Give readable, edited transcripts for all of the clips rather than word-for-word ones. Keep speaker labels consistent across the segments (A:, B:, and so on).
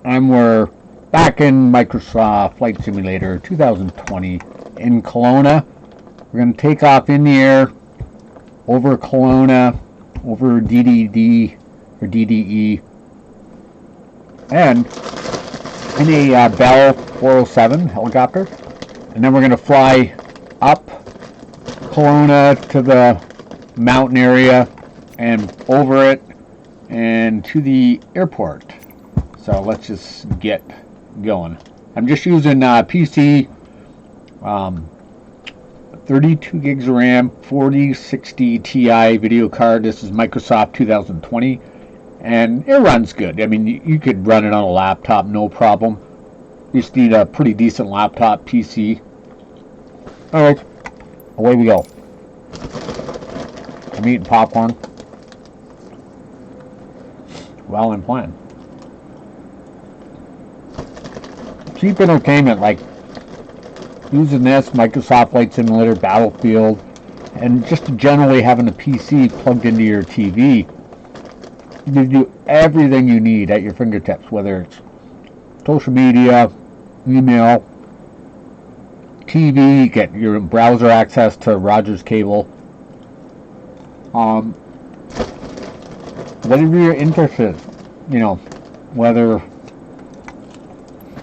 A: and we're back in Microsoft Flight Simulator 2020 in Kelowna. We're going to take off in the air over Kelowna, over DDD or DDE, and in a Bell 407 helicopter. And then we're going to fly up Kelowna to the mountain area and over it and to the airport. So let's just get going. I'm just using PC, 32 gigs of RAM, 4060 Ti video card. This is Microsoft 2020, and it runs good. I mean, you could run it on a laptop, no problem. You just need a pretty decent laptop PC. All right, away we go. I'm eating popcorn. Well, I'm playing. Cheap entertainment, like using this, Microsoft Flight Simulator, Battlefield, and just generally having a PC plugged into your TV. You do everything you need at your fingertips, whether it's social media, email, TV, get your browser access to Rogers cable. Whatever you're interested, whether,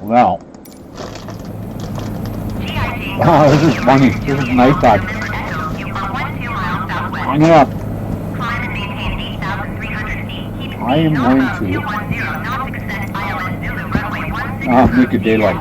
A: well, oh, this is funny. This is night time. I am going to make a daylight.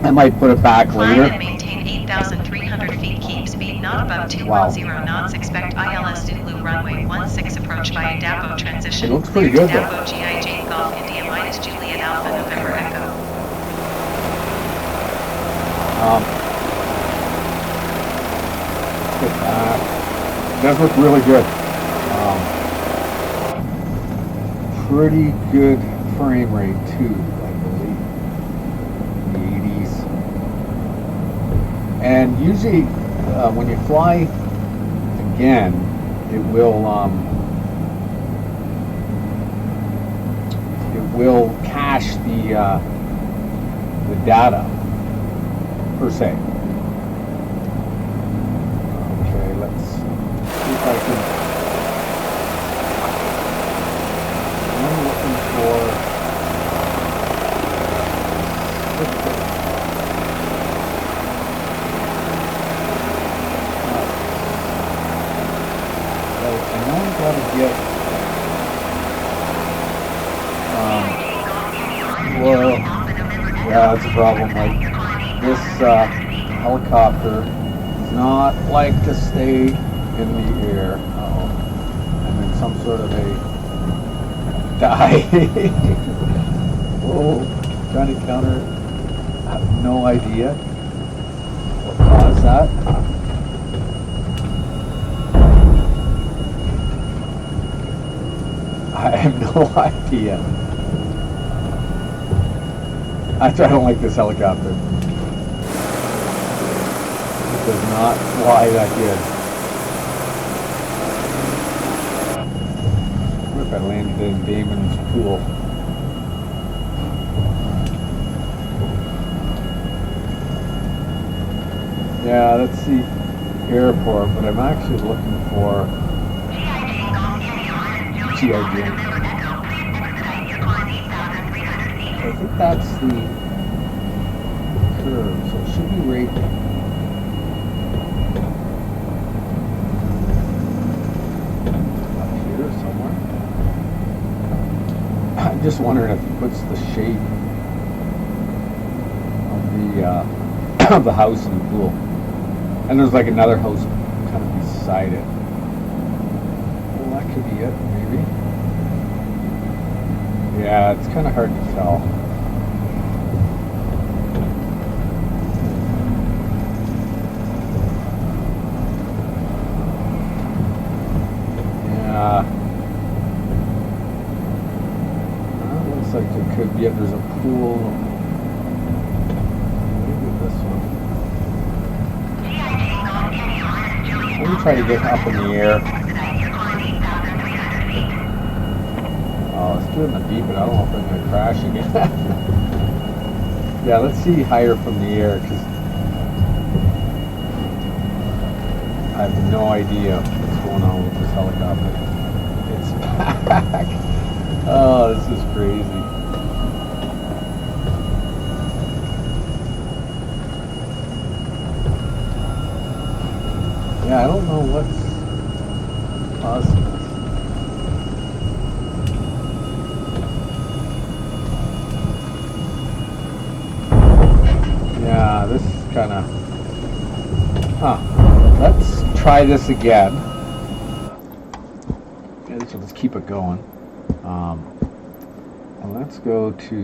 A: I might put it back later.
B: Maintain 8,300 feet. Keep speed not above 210 knots. Expect ILS Zulu runway 16 approach via Dapo transition.
A: It looks pretty good though.
B: Dapo GI Jane Golf India minus Juliet Alpha November Echo.
A: Does look really good. Pretty good frame rate too, I believe. The 80s. And usually, when you fly again, it will cache the data per se. Okay, let's see if I can. I'm looking for. Well, yeah, that's a problem. Like this helicopter does not like to stay in the air. I'm in some sort of a dive. Whoa, trying to counter it. I have no idea what caused that. I have no idea. I don't like this helicopter. It does not fly that good. What if I landed in Damon's pool? Yeah, that's the airport, but I'm actually looking for GIG. I think that's the curve, so it should be right up here somewhere. I'm just wondering if he puts the shape of the house in the pool. And there's like another house kind of beside it. Well, that could be it, maybe. Yeah, it's kind of hard to tell. Yeah. Looks like it could be. There's a pool. Maybe this one. Let me try to get up in the air. in the deep, but I don't know if I'm going to crash again. Yeah, let's see higher from the air, because I have no idea what's going on with this helicopter. It's back. Oh, this is crazy. Yeah, I don't know what's causing this. Yeah, this is kind of... Let's try this again. Okay, so let's keep it going. And let's go to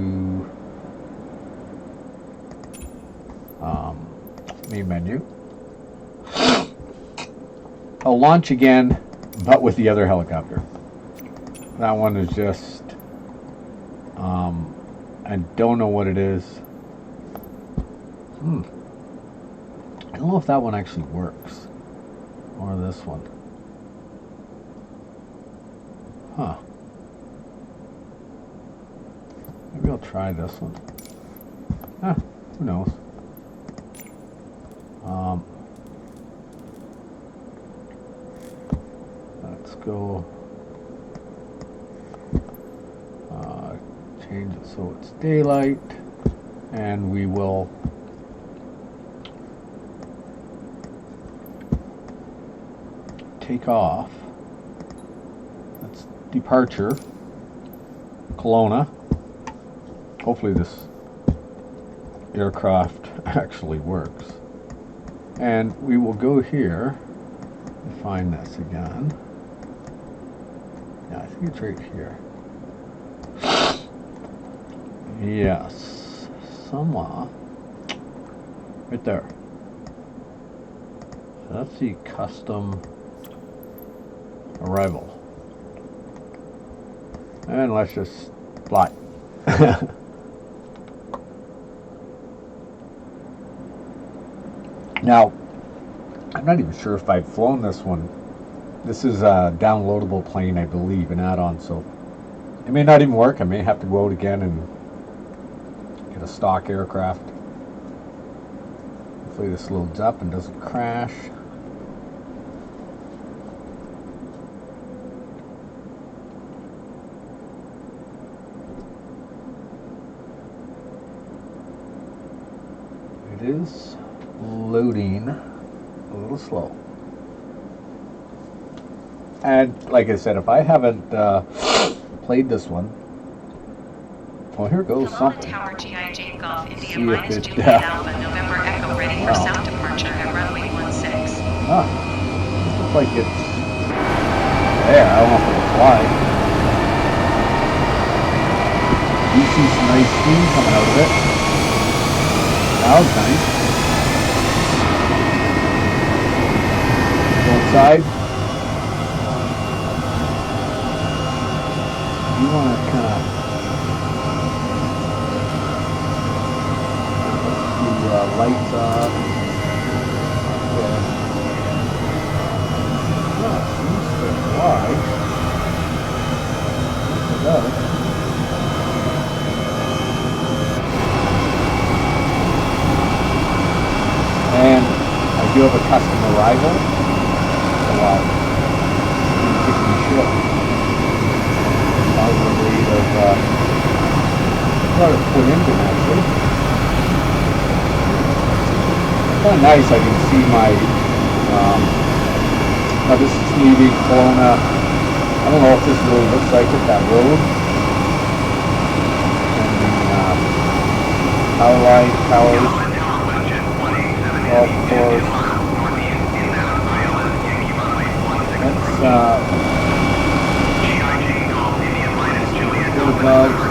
A: main menu. I'll launch again, but with the other helicopter. That one is just, I don't know what it is. I don't know if that one actually works, or this one. Huh. Maybe I'll try this one. Who knows? Let's go change it so it's daylight, and we will take off. That's departure, Kelowna. Hopefully this aircraft actually works. And we will go here and find this again. Yeah, I think it's right here. Yes, somewhere. Right there. So that's the custom arrival. And let's just fly. Now, I'm not even sure if I've flown this one. This is a downloadable plane, I believe, an add-on, so it may not even work. I may have to go out again and get a stock aircraft. Hopefully this loads up and doesn't crash. It is loading a little slow. And like I said, if I haven't played this one, well, here goes
B: Kelowna
A: something.
B: Tower GIJ Golf India
A: See
B: minus
A: if it,
B: Juliet Alpha November Echo ready for sound departure at runway 16.
A: This looks like it's there. I don't know if it'll fly. You see some nice steam coming out of it. That was nice. Go inside. You want to kind of lights up. Yeah. Oh, it seems to fly. It does. And I do have a custom arrival. So I'll take my ship. I'll rate of what I put into it actually. Kind of nice. I can see my. Now this is leaving Kelowna. I don't know if this really looks like it. That road and the power line, towers, golf course. That's bugs.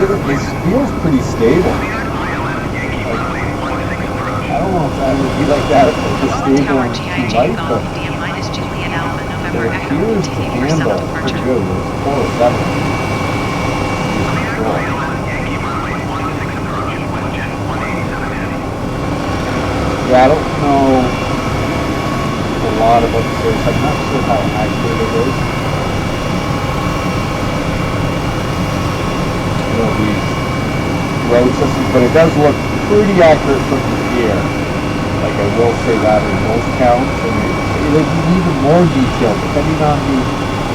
A: It feels pretty stable. Like, I don't know if I would be like that if it was stable and too light, but it appears to handle pretty good. It's 407. road systems, but it does look pretty accurate from the air. Like I will say that in most counts, and it'll be even more detailed depending on the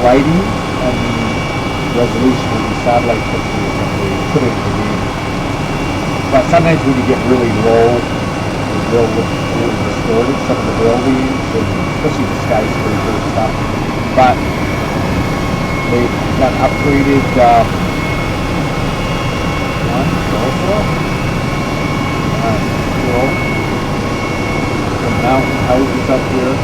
A: lighting and the resolution of the satellite pictures that they put into the game. But sometimes when you get really low, it will look really distorted, some of the buildings, and especially the skyscraper and stuff. But they got upgraded one also. Cool. Some mountain houses up here.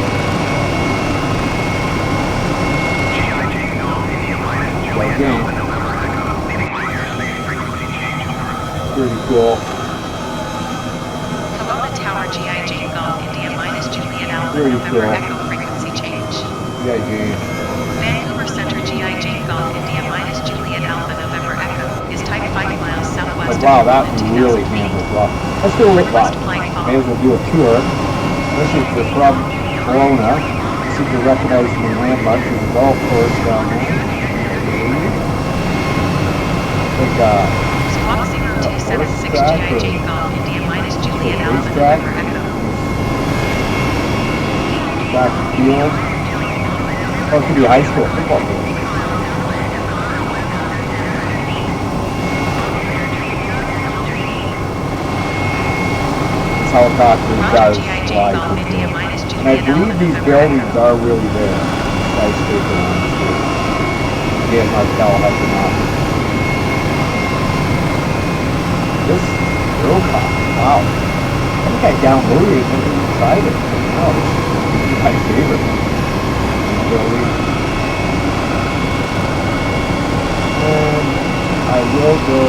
A: Again, pretty cool.
B: Kelowna Tower GIG Golf India minus Juliet Alpha
A: Very
B: November
A: cool.
B: Echo frequency change.
A: GIG.
B: Vancouver Center GIG Golf India minus Juliet Alpha November Echo is type 5 miles southwest
A: Wow,
B: of
A: that
B: Kelowna,
A: really
B: 2,000 feet.
A: handles well. Let's do a May as well do a tour. Especially if you're from Kelowna. See if you're recognizing the landmarks. There's a golf course down there. Like
B: Squawk 0276 GIG Golf India minus Juliet Alpha November Echo.
A: track and field. Oh, it could be a high school football field. Helicopter does fly pretty good. And I believe these buildings are really there. Skyscraper ones too. Again, Markel has them on. This Eurocop, wow. I think I downloaded it and even tried it. Oh, this is my favorite building. And I will go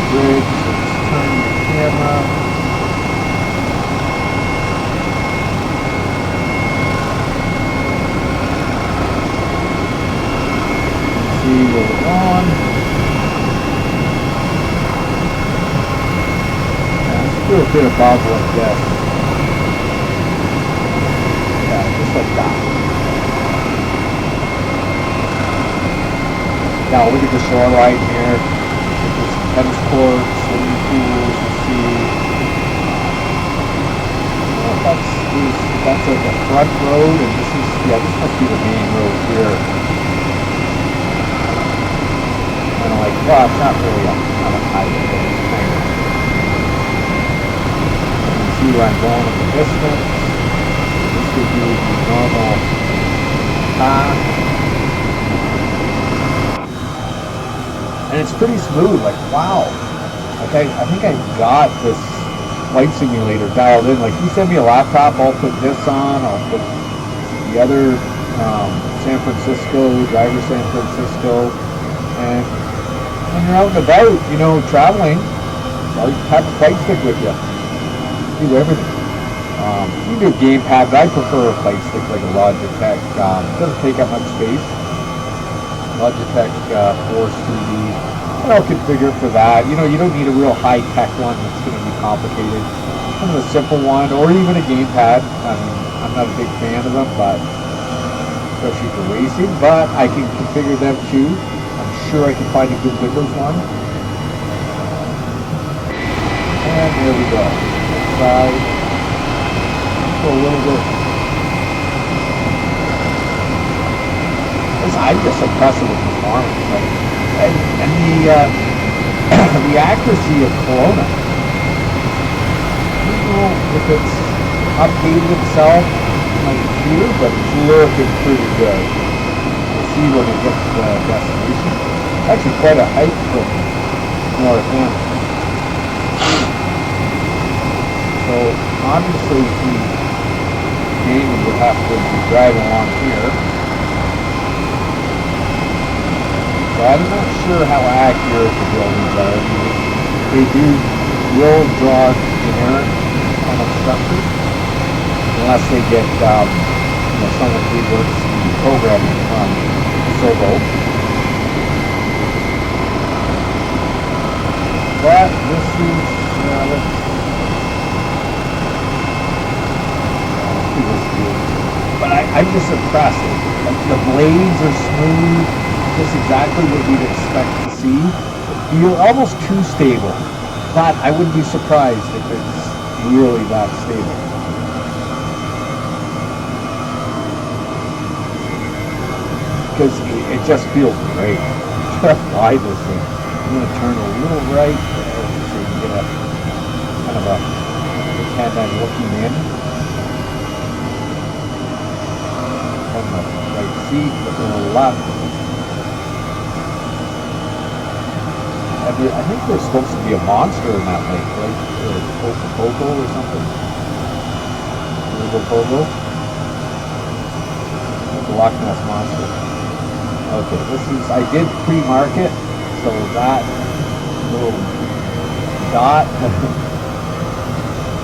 A: bridge, let's turn the camera. See where we're on. Let's do a bit of bobble like this. Yeah, just like that. Now look at the shoreline here. Tennis courts, swimming pools, you see. That's like a front road, and this is, yeah, this must be the main road here. Kind of like, well, it's not really not a highway, but it's kind of. You can see where I'm going in the distance. This would be the normal path. And it's pretty smooth, like, wow. Like, I think I got this flight simulator dialed in. Like, you send me a laptop, I'll put this on, I'll put the other San Francisco, driver San Francisco, and when you're out and about, you know, traveling, well, you have a flight stick with you. Do everything. You can do a gamepad, but I prefer a flight stick like a Logitech. It doesn't take up much space. Logitech Force 3D. And I'll configure for that. You know, you don't need a real high-tech one that's going to be complicated. Kind of a simple one, or even a gamepad. I mean, I'm not a big fan of them, but especially for racing. But I can configure them too. I'm sure I can find a good Windows one. And there we go. Next side. Let's go a little bit. I'm just impressed with the performance, like, and the accuracy of Kelowna. I don't know if it's updated itself on my computer, but it's looking pretty good. We'll see when we get to the destination. It's actually quite a hike from North End. So obviously the game would have to be driving along here. I'm not sure how accurate the buildings are. I mean, they will draw generic kind of structures unless they get someone who works the programming from Sobo. But this is let's see this view. But I'm just impressed. Like, the blades are smooth. just exactly what you'd expect to see. You're almost too stable, but I wouldn't be surprised if it's really that stable. Because it just feels great. Apply this thing. I'm going to turn a little right there so you can get a kind of a pretend I'm looking in. On the right seat, looking to the left. I think there's supposed to be a monster in that lake, right? Pogo or something. Pogo. The Loch Ness monster. Okay, this is, I did pre-mark it, so that little dot,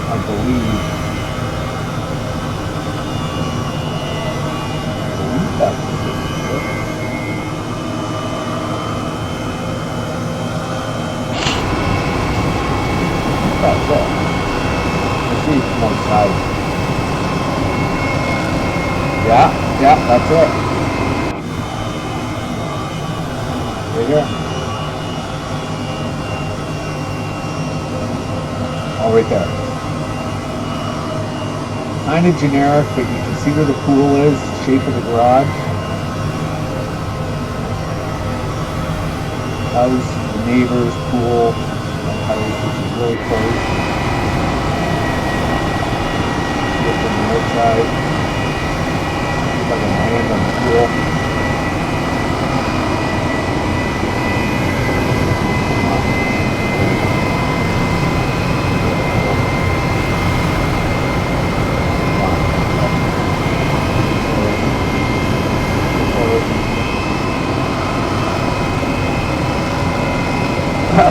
A: I believe that's it. That's it. Let's see from one side. Yeah, that's it. Right here. Oh, right there. Kind of generic, but you can see where the pool is, the shape of the garage. House, the neighbor's pool, that house, which is really close. See it from the outside. Looks like a land on the pool.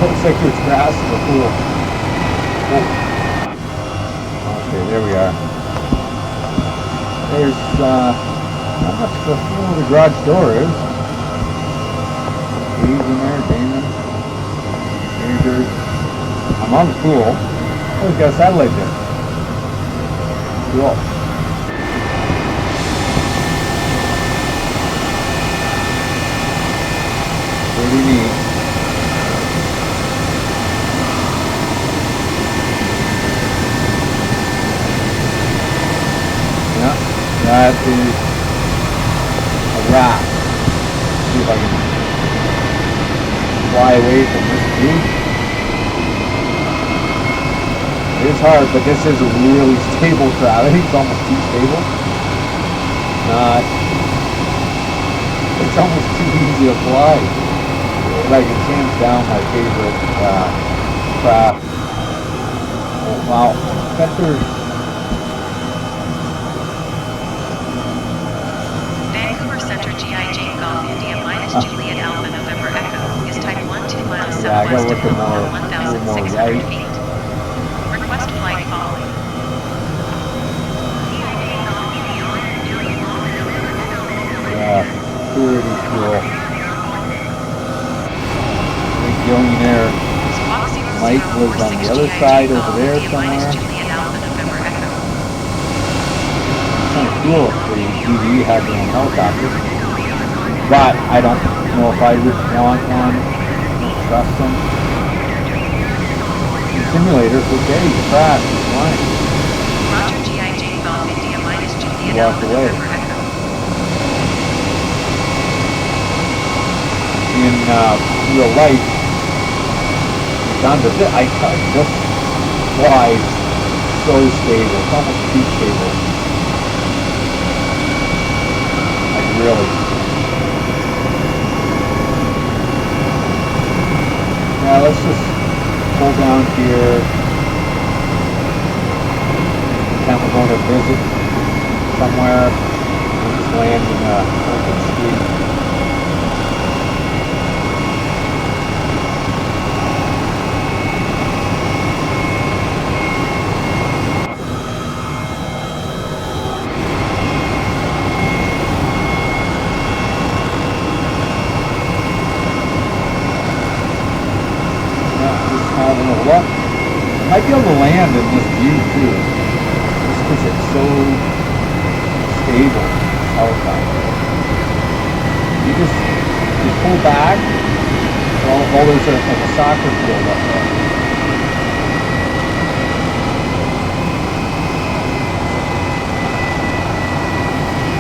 A: Looks like there's grass in the pool. Oh. Okay, there we are. There's not much to where the garage door is. Dave's in there, Damon. Andrew. I'm on the pool. Oh, we've got a satellite there. Cool. Pretty neat. That is a wrap. See if I can fly away from this view. It is hard, but this is a really stable craft. I think it's almost too stable. It's almost too easy to fly. Like, it's hands down my favorite craft. Oh, wow. Got their
B: Juliet Alpha November Echo is type 12 miles
A: I gotta
B: southwest
A: look
B: of
A: at
B: Kelowna,
A: more
B: 1,600
A: right.
B: feet. Request flight following.
A: Yeah, pretty cool. Big billionaire. Mike lives on the other side over there somewhere. Kind of cool if the DD had their own helicopter. But I don't know if I would want one. I don't trust them. The simulator's okay, you crash, it's fine.
B: Roger, GIJ Golf India minus Juliet Alpha
A: away.
B: November Echo.
A: In real life, I just flies so stable, it's almost too stable. Like really. Yeah, let's just pull down here. Pretend we're going to visit somewhere. We'll just land in an open street. Having a look. I might be able to land in this view too, just because it's so stable. Helicopter. You just you pull back, well, there's like a soccer field up there.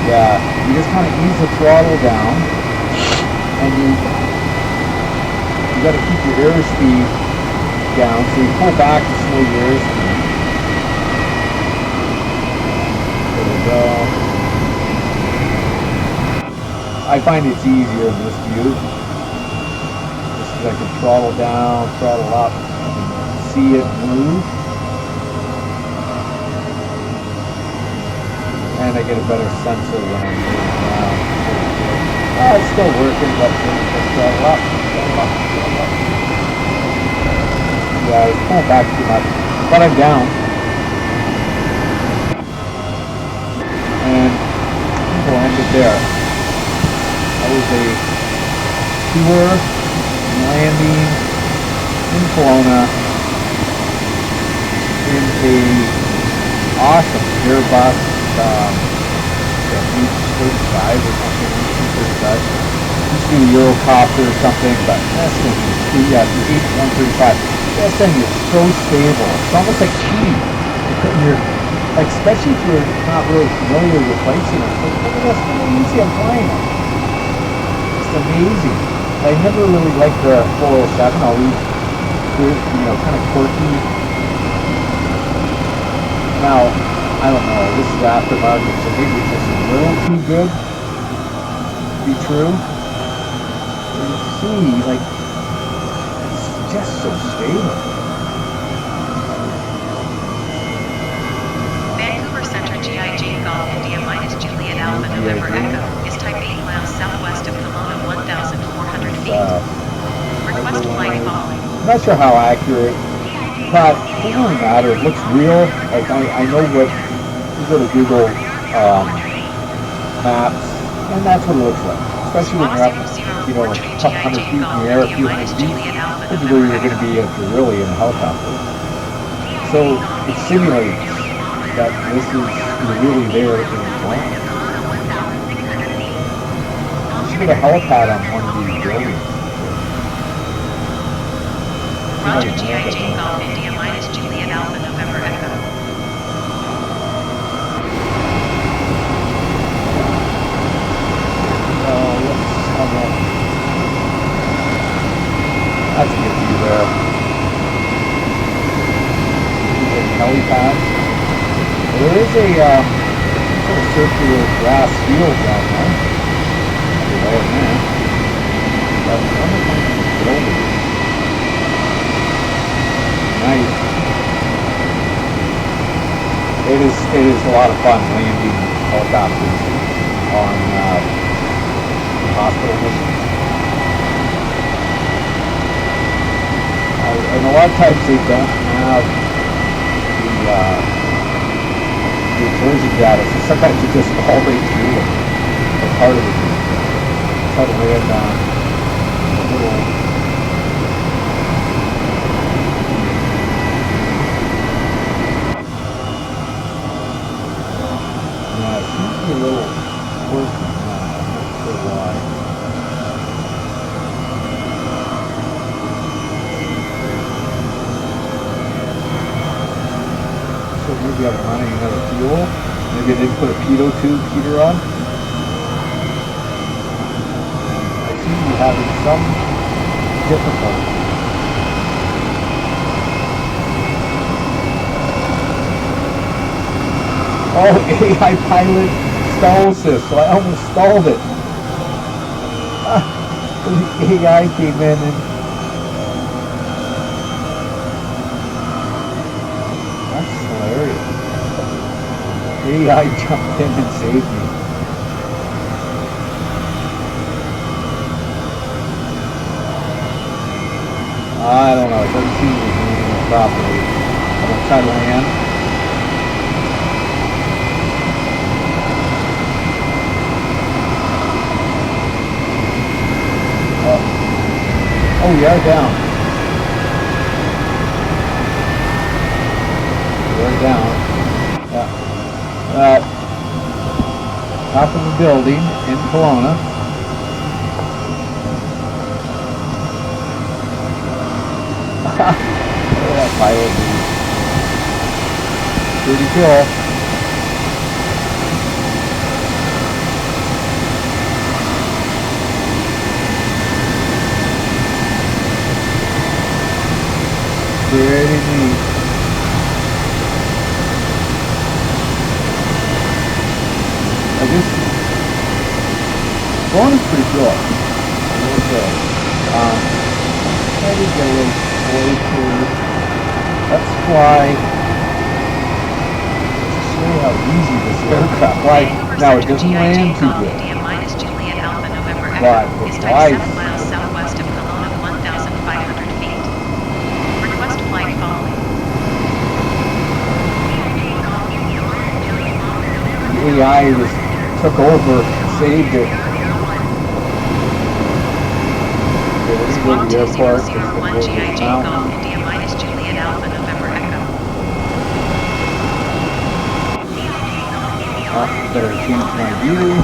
A: Yeah, you just kind of ease the throttle down, and you got to keep your airspeed down, so you pull back to slow your airspeed. There we go. I find it's easier in this view. Just because I can throttle down, throttle up, and see it move. And I get a better sense of when I'm moving around. It's still working, but throttle up, throttle up, throttle up. Yeah, I was pulling back too much, but I'm down. And we'll end it there. That was a tour landing in Kelowna in a awesome Airbus H135 or something. H135. Used to be a Eurocopter or something, but that's the H135. That thing is so stable. It's almost like cheating. Like, especially if you're not really familiar with flight simulators. Like, look at this, how easy I'm flying it. It's amazing. I never really liked the 407. Always, kind of quirky. Now, I don't know. This is aftermarket, so maybe it's just a little too good to be true. But you see, like, it's just so stable.
B: Vancouver Centre GIG Golf India minus Juliet Alpha November Echo is type 8 miles southwest of Kelowna, 1,400 feet. Request flight following.
A: I'm not sure how accurate, but it doesn't really matter. It looks real. Like, I know what, you go to Google Maps, and that's what it looks like. Especially when you're up, like a couple hundred feet in the air, a few hundred feet. This is where you're going to be if you're really in a helicopter. So it simulates that this is, you're really there in the plane. You should get a helipad on one of these buildings.
B: Roger GIG Golf India minus Juliet Alpha November Echo.
A: That's a good view there. Helipad. There is a sort of circular grass field down there. Right there. That's one of the buildings. Nice. It is a lot of fun landing helicopters on hospital missions. And a lot of times they don't have the version data, so sometimes you just fall right through it, or part of it. Try to land on a little. Yeah, it seems to be a little quirky now. I'm not sure why. Maybe I'm running out of fuel. Maybe I didn't put a pitot tube heater on. I seem to be having some difficulty. Oh, AI pilot stall assist, so I almost stalled it. The AI came in and AI jumped in and saved me. I don't know, it doesn't seem to be moving it properly. I'm going to try to land. Oh, we are down. We're down. Top of the building in Kelowna. that pilot is pretty cool. Pretty neat. Going is pretty good. Really good. I did get a little way here. Let's fly. Let's show you how easy this aircraft flies. Now it doesn't land too good. But it flies.
B: 7 miles southwest of Kelowna, 1,500 feet. Request flight following.
A: AI just took over, saved it.
B: Squawk
A: The airport.
B: 2001 GIJ Golf India minus Juliet Alpha November Echo.
A: Better change my view.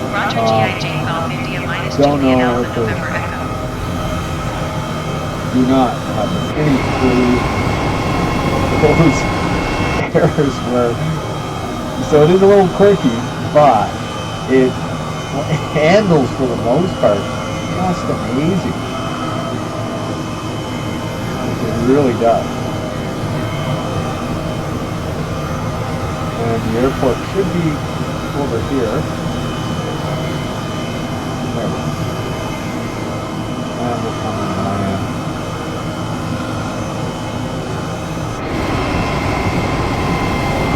B: Roger GIJ Golf India minus Juliet Alpha November Echo.
A: Do not have any clue those errors were. So it is a little quirky, but it handles for the most part just amazing. It really does. And the airport should be over here. There we go. And we'll come and land.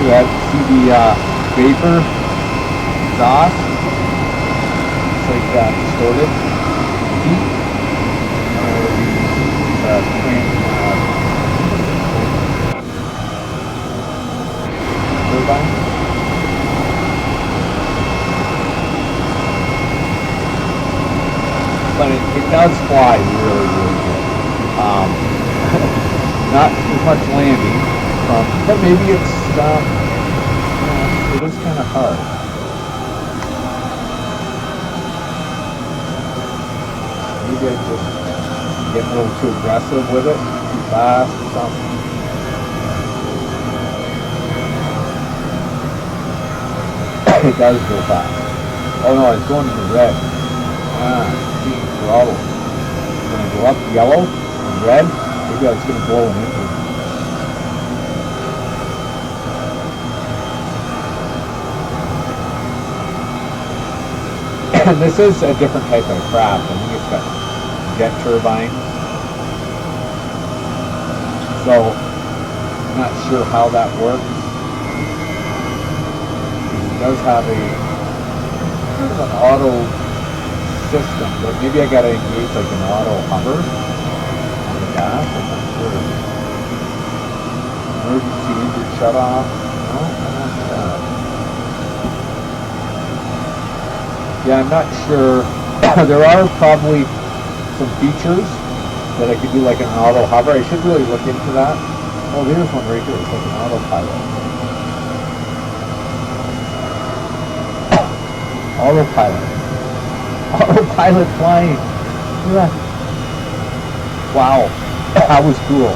A: That see the vapor exhaust. It's like distorted heat. Turbine. But it does fly really, really good. Not as much landing, but maybe it's it is kind of hard. Maybe I just get a little too aggressive with it, too fast or something. It does go fast. Oh no, it's going to the red. Throttle. When I go up yellow and red, maybe I was going to blow an engine. And this is a different type of craft. I think it's got jet turbine. So, I'm not sure how that works. It does have a kind of an auto system, but maybe I gotta engage like an auto hover on the gas. I'm not sure. Emergency engine shut off. No, I'm not sure. Yeah, I'm not sure. There are probably some features that I could do like an auto hover. I should really look into that. Oh, there's one right here. It's like an autopilot. Autopilot. Autopilot flying. Look at that. Wow. That was cool.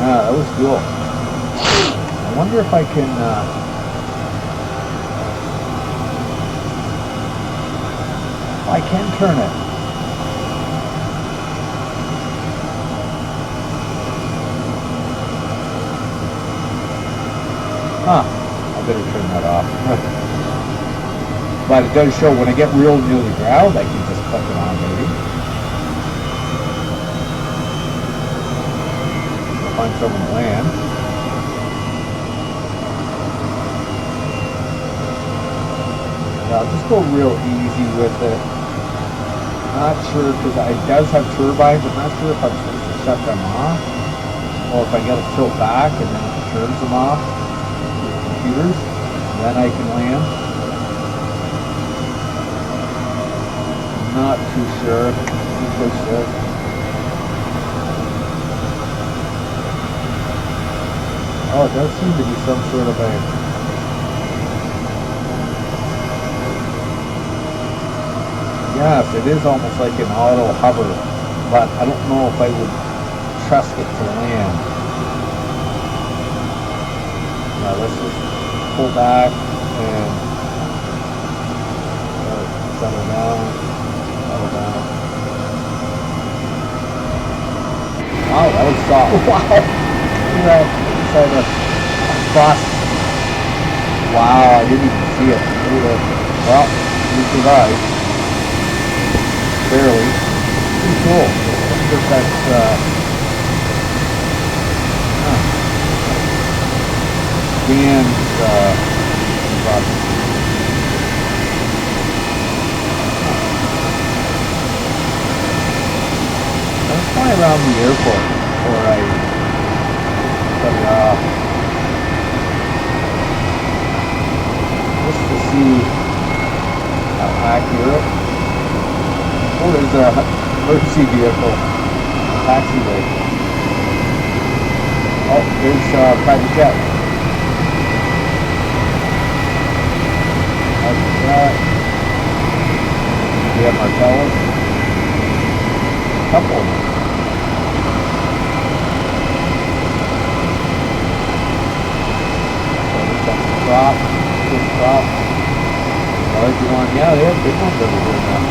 A: That was cool. I wonder if I can turn it. I better turn that off. But it does show when I get real near the ground, I can just click it on maybe. Find somewhere to land. I'll just go real easy with it. Not sure, because it does have turbines. I'm not sure if I'm supposed to shut them off, or if I got to tilt back and then it turns them off. The computers, then I can land. I'm not too sure. I think I should. Oh, it does seem to be some sort of a... Yes, it is almost like an auto hover, but I don't know if I would trust it to land. Yeah, let's just pull back and settle down, settle down. Wow, that was soft. Wow! Look at that. Inside a cross. Wow, I didn't even see it. Well, we survived. Barely. Pretty cool. I wonder if that's, Dan's, process. I was flying around the airport before I shut it off. Just to see how accurate. Oh, there's a emergency vehicle, taxiway. Oh, there's a private jet. That's that. We have Martellas. Couple of them. Drop, good drop. Larger one, yeah, they have big ones over here now.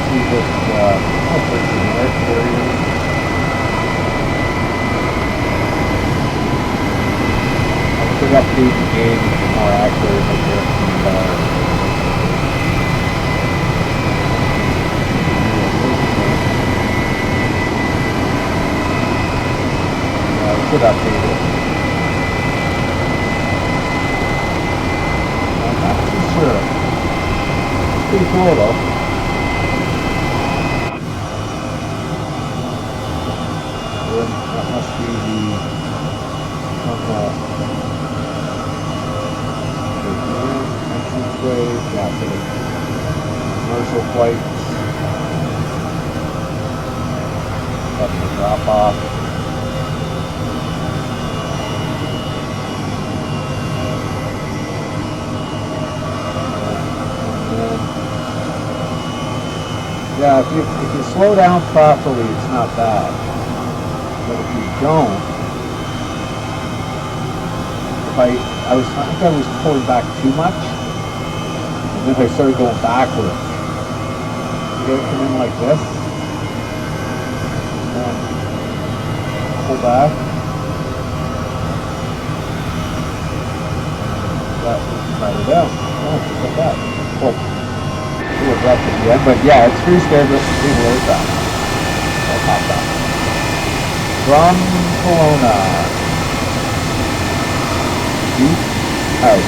A: See this, there's some air carriers. I should update the game to be more accurate with this. Should update it. I'm not too sure. It's pretty cool though. That must be the entrance way, yeah, for the commercial flights. That's the drop off. Yeah, if you slow down properly, it's not bad. But if you don't, I think I was pulling back too much, and then I started going backwards. You gotta come in like this, and pull back. That slide it down. Oh, just like that. Cool. At the end, but yeah, it's pretty stable aircraft. I'll pop that. From Kelowna. Deep out.